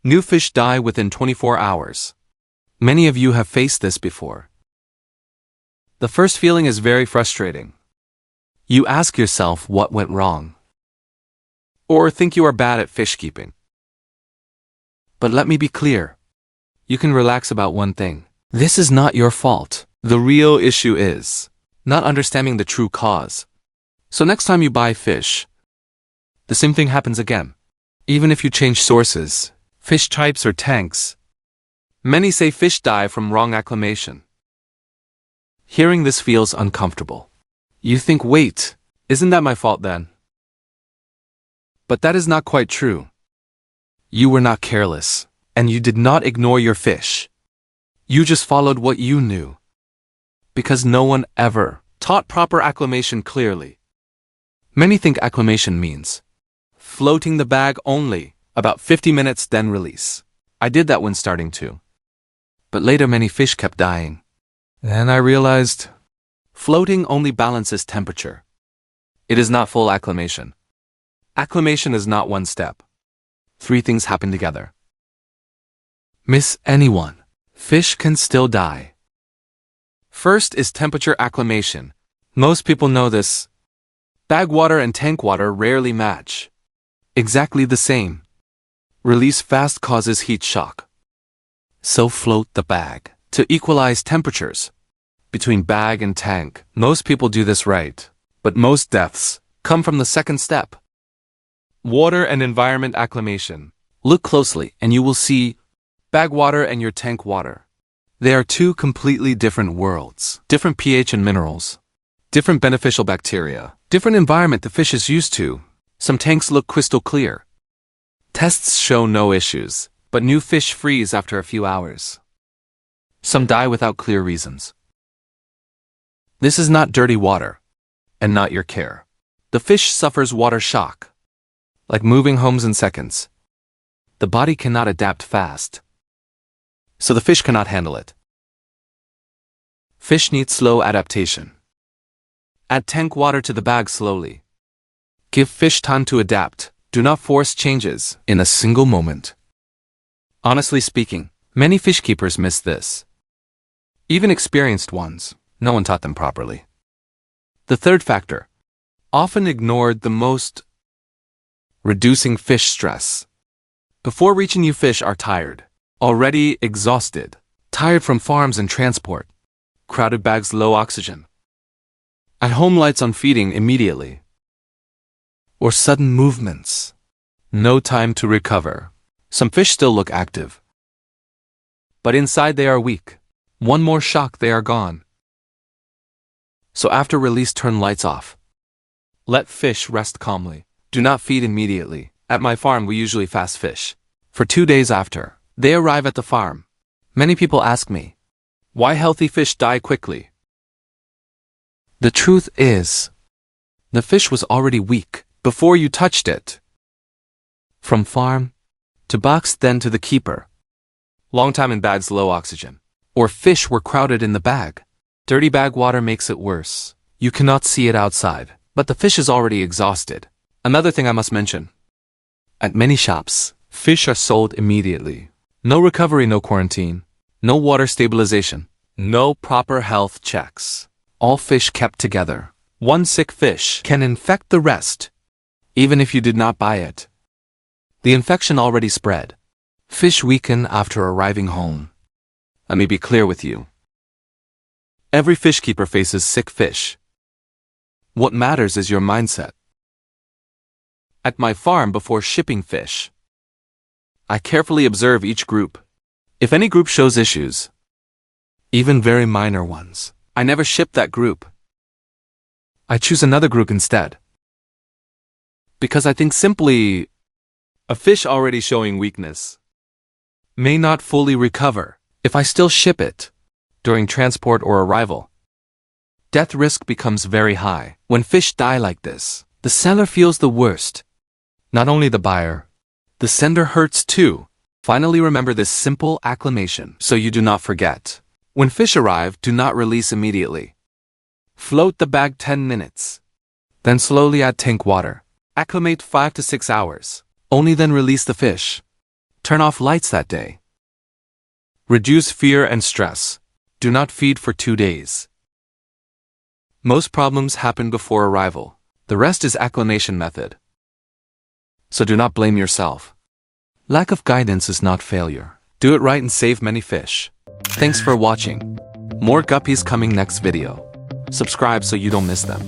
New fish die within 24 hours. Many of you have faced this before. The first feeling is very frustrating. You ask yourself what went wrong, or think you are bad at fish keeping. But let me be clear. You can relax about one thing. This is not your fault. The real issue is not understanding the true cause. So next time you buy fish, the same thing happens again. Even if you change sources, fish types or tanks, many say fish die from wrong acclimation. Hearing this feels uncomfortable. You think, wait, isn't that my fault then? But that is not quite true. You were not careless, and you did not ignore your fish. You just followed what you knew. Because no one ever taught proper acclimation clearly. Many think acclimation means floating the bag only, about 50 minutes then release. I did that when starting to. But later many fish kept dying. Then I realized floating only balances temperature. It is not full acclimation. Acclimation is not one step. 3 things happen together. Miss anyone. Fish can still die. First is temperature acclimation. Most people know this. Bag water and tank water rarely match. Exactly the same. Release fast causes heat shock. So float the bag to equalize temperatures between bag and tank. Most people do this right, but most deaths come from the second step. Water and environment acclimation. Look closely and you will see bag water and your tank water. They are 2 completely different worlds. Different pH and minerals. Different beneficial bacteria. Different environment the fish is used to. Some tanks look crystal clear. Tests show no issues, but new fish freeze after a few hours. Some die without clear reasons. This is not dirty water, and not your care. The fish suffers water shock. Like moving homes in seconds. The body cannot adapt fast. So the fish cannot handle it. Fish need slow adaptation. Add tank water to the bag slowly. Give fish time to adapt. Do not force changes in a single moment. Honestly speaking, many fish keepers miss this. Even experienced ones, no one taught them properly. The third factor, often ignored the most, reducing fish stress. Before reaching you, fish are tired. Already exhausted. Tired from farms and transport. Crowded bags, low oxygen. At home, lights on, feeding immediately. Or sudden movements. No time to recover. Some fish still look active. But inside they are weak. One more shock, they are gone. So after release, turn lights off. Let fish rest calmly. Do not feed immediately. At my farm we usually fast fish. For 2 days after they arrive at the farm. Many people ask me, why healthy fish die quickly? The truth is, the fish was already weak before you touched it. From farm to box, then to the keeper. Long time in bags, low oxygen. Or fish were crowded in the bag. Dirty bag water makes it worse. You cannot see it outside, but the fish is already exhausted. Another thing I must mention. At many shops, fish are sold immediately. No recovery, no quarantine, no water stabilization, no proper health checks. All fish kept together. One sick fish can infect the rest, even if you did not buy it. The infection already spread. Fish weaken after arriving home. Let me be clear with you. Every fish keeper faces sick fish. What matters is your mindset. At my farm, before shipping fish, I carefully observe each group. If any group shows issues, even very minor ones, I never ship that group. I choose another group instead. Because I think simply, a fish already showing weakness may not fully recover if I still ship it during transport or arrival. Death risk becomes very high. When fish die like this, the seller feels the worst. Not only the buyer, the sender hurts too. Finally, remember this simple acclimation so you do not forget. When fish arrive, do not release immediately. Float the bag 10 minutes. Then slowly add tank water. Acclimate 5 to 6 hours. Only then release the fish. Turn off lights that day. Reduce fear and stress. Do not feed for 2 days. Most problems happen before arrival. The rest is acclimation method. So do not blame yourself. Lack of guidance is not failure. Do it right and save many fish. Thanks for watching. More guppies coming next video. Subscribe so you don't miss them.